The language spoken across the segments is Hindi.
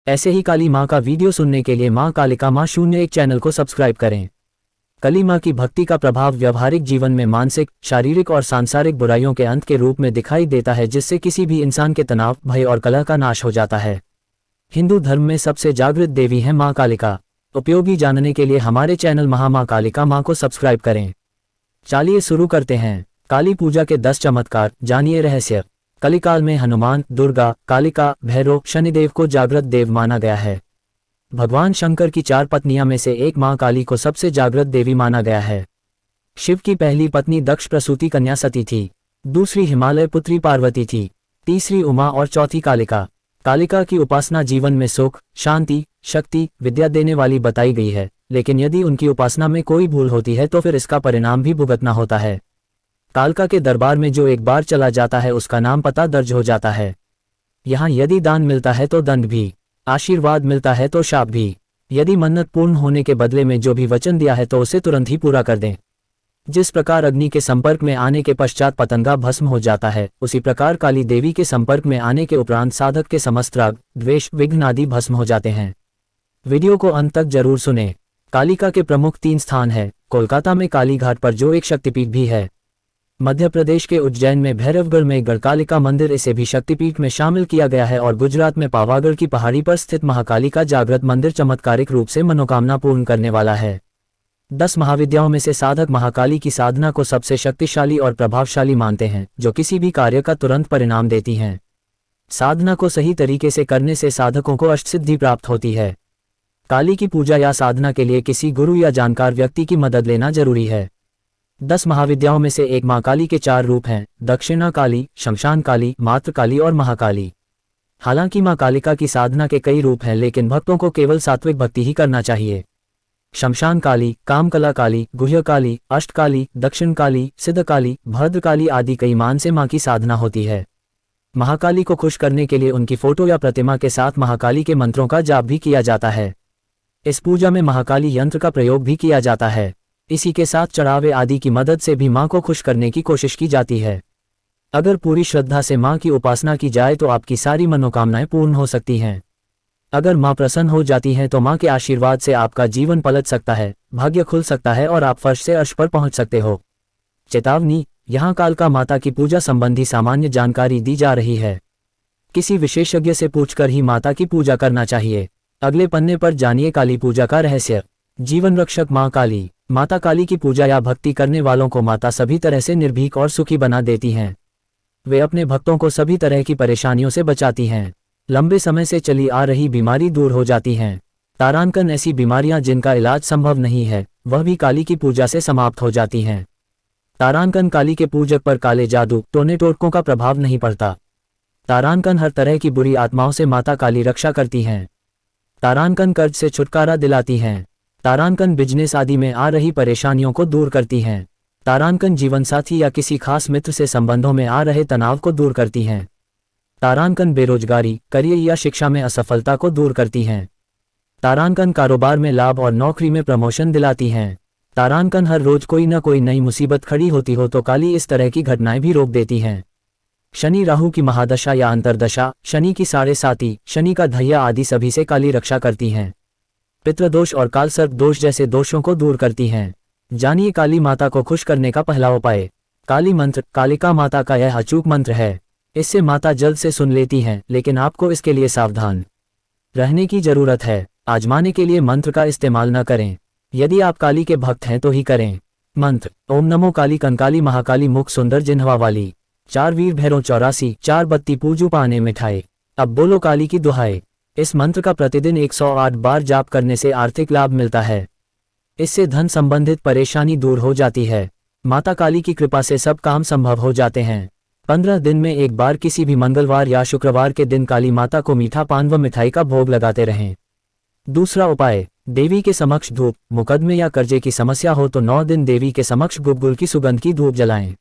ऐसे ही काली माँ का वीडियो सुनने के लिए माँ कालिका माँ 01 चैनल को सब्सक्राइब करें। काली माँ की भक्ति का प्रभाव व्यवहारिक जीवन में मानसिक, शारीरिक और सांसारिक बुराइयों के अंत के रूप में दिखाई देता है, जिससे किसी भी इंसान के तनाव, भय और कलह का नाश हो जाता है। हिंदू धर्म में सबसे जागृत देवी है माँ कालिका। उपयोगी जानने के लिए हमारे चैनल माँ कालिका माँ को सब्सक्राइब करें। चलिए शुरू करते हैं। काली पूजा के 10 चमत्कार, जानिए रहस्य। कलिकाल में हनुमान, दुर्गा, कालिका, भैरव, शनिदेव को जागृत देव माना गया है। भगवान शंकर की 4 पत्नियां में से एक मां काली को सबसे जागृत देवी माना गया है। शिव की पहली पत्नी दक्ष प्रसूति कन्या सती थी, दूसरी हिमालय पुत्री पार्वती थी, तीसरी उमा और चौथी कालिका। कालिका की उपासना जीवन में सुख, शांति, शक्ति, विद्या देने वाली बताई गई है, लेकिन यदि उनकी उपासना में कोई भूल होती है तो फिर इसका परिणाम भी भुगतना होता है। कालिका के दरबार में जो एक बार चला जाता है उसका नाम पता दर्ज हो जाता है। यहाँ यदि दान मिलता है तो दंड भी, आशीर्वाद मिलता है तो शाप भी। यदि मन्नत पूर्ण होने के बदले में जो भी वचन दिया है तो उसे तुरंत ही पूरा कर दें। जिस प्रकार अग्नि के संपर्क में आने के पश्चात पतंगा भस्म हो जाता है, उसी प्रकार काली देवी के संपर्क में आने के उपरांत साधक के समस्त राग, द्वेष, विघ्न आदि भस्म हो जाते हैं। वीडियो को अंत तक जरूर सुने। कालिका के प्रमुख 3 स्थान है। कोलकाता में काली घाट पर जो एक शक्तिपीठ भी है। मध्य प्रदेश के उज्जैन में भैरवगढ़ में गढ़कालिका मंदिर, इसे भी शक्तिपीठ में शामिल किया गया है। और गुजरात में पावागढ़ की पहाड़ी पर स्थित महाकालिका जागृत मंदिर चमत्कारिक रूप से मनोकामना पूर्ण करने वाला है। 10 महाविद्याओं में से साधक महाकाली की साधना को सबसे शक्तिशाली और प्रभावशाली मानते हैं, जो किसी भी कार्य का तुरंत परिणाम देती हैं। साधना को सही तरीके से करने से साधकों को अष्टसिद्धि प्राप्त होती है। काली की पूजा या साधना के लिए किसी गुरु या जानकार व्यक्ति की मदद लेना जरूरी है। 10 महाविद्याओं में से एक माँ काली के 4 रूप हैं: दक्षिणा काली, शमशान काली, मातृ काली और महाकाली। हालांकि माँ कालिका की साधना के कई रूप हैं, लेकिन भक्तों को केवल सात्विक भक्ति ही करना चाहिए। शमशान काली, कामकला काली, गुह्य काली, अष्ट काली, दक्षिण काली, सिद्ध काली, भद्र काली आदि कई मान से माँ की साधना होती है। महाकाली को खुश करने के लिए उनकी फोटो या प्रतिमा के साथ महाकाली के मंत्रों का जाप भी किया जाता है। इस पूजा में महाकाली यंत्र का प्रयोग भी किया जाता है। इसी के साथ चढ़ावे आदि की मदद से भी माँ को खुश करने की कोशिश की जाती है। अगर पूरी श्रद्धा से माँ की उपासना की जाए तो आपकी सारी मनोकामनाएं पूर्ण हो सकती हैं। अगर माँ प्रसन्न हो जाती हैं तो माँ के आशीर्वाद से आपका जीवन पलट सकता है, भाग्य खुल सकता है और आप फर्श से अर्श पर पहुंच सकते हो। चेतावनी: यहाँ कालिका माता की पूजा संबंधी सामान्य जानकारी दी जा रही है। किसी विशेषज्ञ से पूछकर ही माता की पूजा करना चाहिए। अगले पन्ने पर जानिए काली पूजा का रहस्य। जीवन रक्षक माँ काली। माता काली की पूजा या भक्ति करने वालों को माता सभी तरह से निर्भीक और सुखी बना देती हैं। वे अपने भक्तों को सभी तरह की परेशानियों से बचाती हैं। लंबे समय से चली आ रही बीमारी दूर हो जाती हैं। तारांकन ऐसी बीमारियां जिनका इलाज संभव नहीं है, वह भी काली की पूजा से समाप्त हो जाती हैं। तारांकन काली के पूजक पर काले जादू, टोने टोटकों का प्रभाव नहीं पड़ता। तारांकन हर तरह की बुरी आत्माओं से माता काली रक्षा करती हैं। तारांकन कर्ज से छुटकारा दिलाती हैं। तारांकन बिजनेस आदि में आ रही परेशानियों को दूर करती हैं। तारांकन जीवनसाथी या किसी खास मित्र से संबंधों में आ रहे तनाव को दूर करती हैं। तारांकन बेरोजगारी, करियर या शिक्षा में असफलता को दूर करती हैं। तारांकन कारोबार में लाभ और नौकरी में प्रमोशन दिलाती हैं। तारांकन हर रोज कोई न कोई नई मुसीबत खड़ी होती हो तो काली इस तरह की घटनाएं भी रोक देती हैं। शनि राहु की महादशा या अंतरदशा, शनि की 7.5, शनि का धैया आदि सभी से काली रक्षा करती हैं। पितृदोष और कालसर्प दोष जैसे दोषों को दूर करती हैं। जानिए काली माता को खुश करने का पहला उपाय। काली मंत्र। कालिका माता का यह अचूक मंत्र है। इससे माता जल्द से सुन लेती हैं, लेकिन आपको इसके लिए सावधान रहने की जरूरत है। आजमाने के लिए मंत्र का इस्तेमाल न करें। यदि आप काली के भक्त हैं तो ही करें। मंत्र: ओम नमो काली कंकाली महाकाली मुख सुंदर जिन्हवा वाली, 4 वीर भैरव 84, 4 बत्ती पूजू पाने मिठाई। अब बोलो काली की दुहाई। इस मंत्र का प्रतिदिन 108 बार जाप करने से आर्थिक लाभ मिलता है। इससे धन संबंधित परेशानी दूर हो जाती है। माता काली की कृपा से सब काम संभव हो जाते हैं। 15 दिन में एक बार किसी भी मंगलवार या शुक्रवार के दिन काली माता को मीठा पान व मिठाई का भोग लगाते रहें। दूसरा उपाय: देवी के समक्ष धूप। मुकदमे या कर्जे की समस्या हो तो 9 दिन देवी के समक्ष गुलगुल की सुगंध की धूप जलाएं।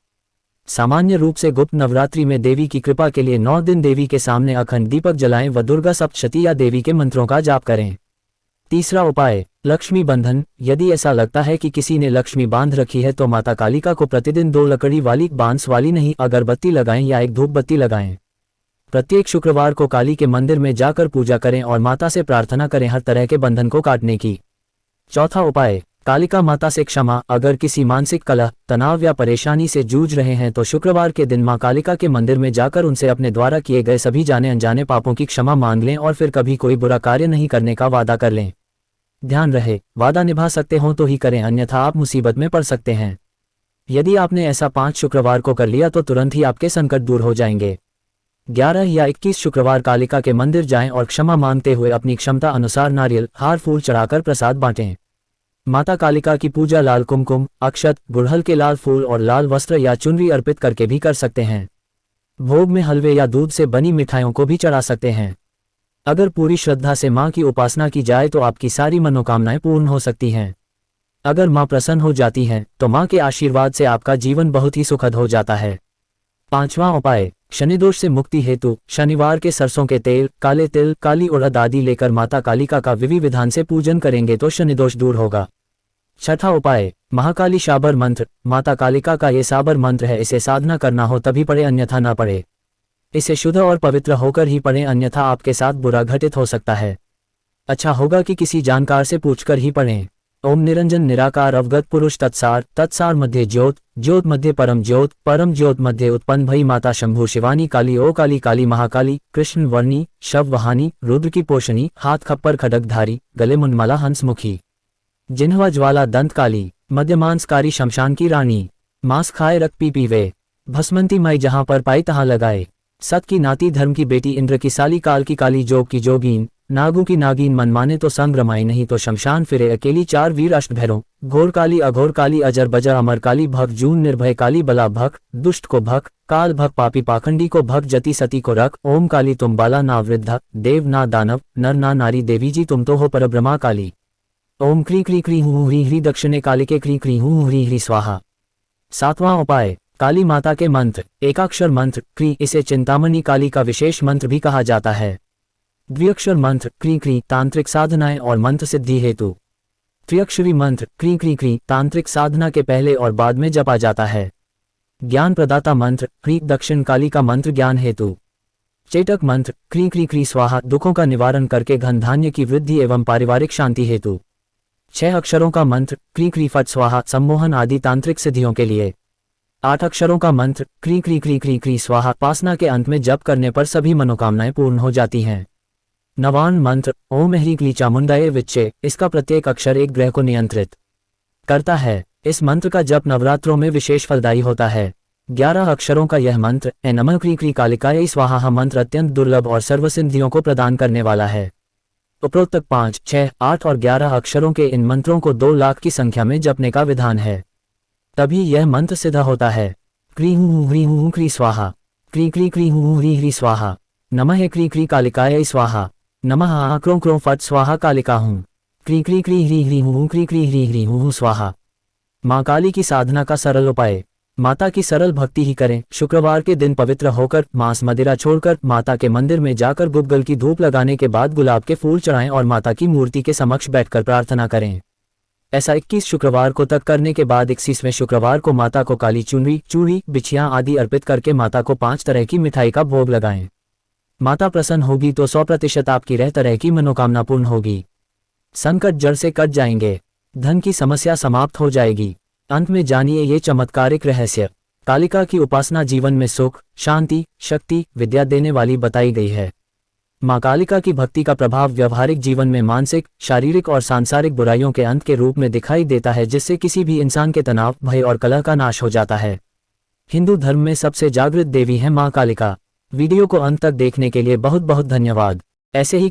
सामान्य रूप से गुप्त नवरात्रि में देवी की कृपा के लिए 9 दिन देवी के सामने अखंड दीपक जलाएं व दुर्गा सप्तशती या देवी के मंत्रों का जाप करें। तीसरा उपाय: लक्ष्मी बंधन। यदि ऐसा लगता है कि किसी ने लक्ष्मी बांध रखी है तो माता कालिका को प्रतिदिन 2 लकड़ी वाली, बांस वाली नहीं, अगरबत्ती लगाएं या एक धूप बत्ती लगाएं। प्रत्येक शुक्रवार को काली के मंदिर में जाकर पूजा करें और माता से प्रार्थना करें हर तरह के बंधन को काटने की। चौथा उपाय, कालिका माता से क्षमा। अगर किसी मानसिक कलह, तनाव या परेशानी से जूझ रहे हैं तो शुक्रवार के दिन मां कालिका के मंदिर में जाकर उनसे अपने द्वारा किए गए सभी जाने अनजाने पापों की क्षमा मांग लें और फिर कभी कोई बुरा कार्य नहीं करने का वादा कर लें। ध्यान रहे, वादा निभा सकते हो तो ही करें, अन्यथा आप मुसीबत में पड़ सकते हैं। यदि आपने ऐसा 5 शुक्रवार को कर लिया तो तुरंत ही आपके संकट दूर हो जाएंगे। 11 या 21 शुक्रवार कालिका के मंदिर जाएं और क्षमा मांगते हुए अपनी क्षमता अनुसार नारियल, हार, फूल चढ़ाकर प्रसाद बांटें। माता कालिका की पूजा लाल कुमकुम, अक्षत, गुड़हल के लाल फूल और लाल वस्त्र या चुनरी अर्पित करके भी कर सकते हैं। भोग में हलवे या दूध से बनी मिठाइयों को भी चढ़ा सकते हैं। अगर पूरी श्रद्धा से मां की उपासना की जाए तो आपकी सारी मनोकामनाएं पूर्ण हो सकती हैं। अगर मां प्रसन्न हो जाती हैं तो मां के आशीर्वाद से आपका जीवन बहुत ही सुखद हो जाता है। 5वां उपाय, शनिदोष से मुक्ति हेतु शनिवार के सरसों के तेल, काले तिल, काली उड़द आदि लेकर माता कालिका का विधि विधान से पूजन करेंगे तो शनिदोष दूर होगा। 6ठा उपाय, महाकाली शाबर मंत्र। माता कालिका का ये साबर मंत्र है, इसे साधना करना हो तभी पढ़े, अन्यथा ना पढ़े। इसे शुद्ध और पवित्र होकर ही पढ़ें, अन्यथा आपके साथ बुरा घटित हो सकता है। अच्छा होगा कि किसी जानकार से पूछकर ही पढ़ें। ओम निरंजन निराकार अवगत पुरुष तत्सार, तत्सार मध्य ज्योत, ज्योत मध्य परम ज्योत, परम ज्योत मध्य उत्पन्न भई माता शंभु शिवानी काली ओ काली, काली महाकाली, कृष्ण वर्णी, शव वहानी, रुद्र की पोषणी, हाथ खप्पर खड्गधारी, गले मुंडमाला हंसमुखी, जिन्हवा ज्वाला दंत काली, मध्य मांसकारी शमशान की रानी, मांस खाए रक्त पी पीवे, भस्मंती माई जहां पर पाई तहां लगाए, सत की नाती धर्म की बेटी इंद्र की साली काल की काली जोग की जोगीन, नागू की नागिन मन माने तो संग रमाई नहीं तो शमशान फिरे अकेली, 4 वीर अष्टभैरव, घोर काली अघोर काली अजर बजर अमर काली, भग जून निर्भय काली बला भग, दुष्ट को भग, काल भग पापी पाखंडी को भग, जति सती को रख, ओम काली तुम बाला ना वृद्धा, देव ना दानव, नर ना नारी, देवी जी तुम तो हो परब्रह्मा काली। ओम क्री क्री क्री हूँ ह्री ह्री दक्षिणे कालिके क्री क्री हूँ ह्री ह्री स्वाहा। 7वां उपाय, काली माता के मंत्र। एकाक्षर मंत्र क्री, इसे चिंतामणि काली का विशेष मंत्र भी कहा जाता है। द्विअक्षर मंत्र क्री क्री, तांत्रिक साधनाएं और मंत्र सिद्धि हेतु। त्रिअक्षरी मंत्र क्री क्री क्री, तांत्रिक साधना के पहले और बाद में जपा जाता है। ज्ञान प्रदाता मंत्र क्री, दक्षिण काली का मंत्र ज्ञान हेतु। चेटक मंत्र क्री क्री क्री स्वाहा, दुखों का निवारण करके धन धान्य की वृद्धि एवं पारिवारिक शांति हेतु। 6 अक्षरों का मंत्र क्री क्री फट स्वाहा, सम्मोहन आदि तांत्रिक सिद्धियों के लिए। 8 अक्षरों का मंत्र क्री क्री क्री क्री क्री स्वाहा, उपासना के अंत में जप करने पर सभी मनोकामनाएं पूर्ण हो जाती हैं। 9वां मंत्र ओम ह्रीं क्लीं चामुंडायै विच्चे, इसका प्रत्येक अक्षर एक ग्रह को नियंत्रित करता है। इस मंत्र का जप नवरात्रों में विशेष फलदायी होता है। 11 अक्षरों का यह मंत्र ए नमः क्रीं क्रीं कालिकायै स्वाहा मंत्र अत्यंत दुर्लभ और सर्वसिद्धियों को प्रदान करने वाला है। उपरोक्त 5, 6, 8 और 11 अक्षरों के इन मंत्रों को 2 लाख की संख्या में जपने का विधान है, तभी यह मंत्र सिद्ध होता है। क्री हूँ ह्री हूँ क्री स्वाहा, क्री क्री क्री हूँ ह्री ह्री स्वाहा, नमः क्री क्री कालिकायै स्वाहा, नमः आक्रों क्रों फट स्वाहा कालिका हूँ, क्री क्री क्री ह्री ह्री हूँ क्री क्री ह्री ह्री हूँ स्वाहा। माँ काली की साधना का सरल उपाय। माता की सरल भक्ति ही करें। शुक्रवार के दिन पवित्र होकर मांस मदिरा छोड़कर माता के मंदिर में जाकर गुग्गल की धूप लगाने के बाद गुलाब के फूल चढ़ाएं और माता की मूर्ति के समक्ष बैठकर प्रार्थना करें। ऐसा 21 शुक्रवार को तक करने के बाद 21वें शुक्रवार को माता को काली चुनरी, चूड़ी, बिछियां आदि अर्पित करके माता को 5 तरह की मिठाई का भोग लगाएं। माता प्रसन्न होगी तो 100% आपकी रह तरह की मनोकामना पूर्ण होगी। संकट जड़ से कट जाएंगे, धन की समस्या समाप्त हो जाएगी। अंत में जानिए ये चमत्कारिक रहस्य। कालिका की उपासना जीवन में सुख, शांति, शक्ति, विद्या देने वाली बताई गई है। मां कालिका की भक्ति का प्रभाव व्यवहारिक जीवन में मानसिक, शारीरिक और सांसारिक बुराइयों के अंत के रूप में दिखाई देता है, जिससे किसी भी इंसान के तनाव, भय और कलह का नाश हो जाता है। हिंदू धर्म में सबसे जागृत देवी है मां कालिका। वीडियो को अंत तक देखने के लिए बहुत बहुत धन्यवाद। ऐसे ही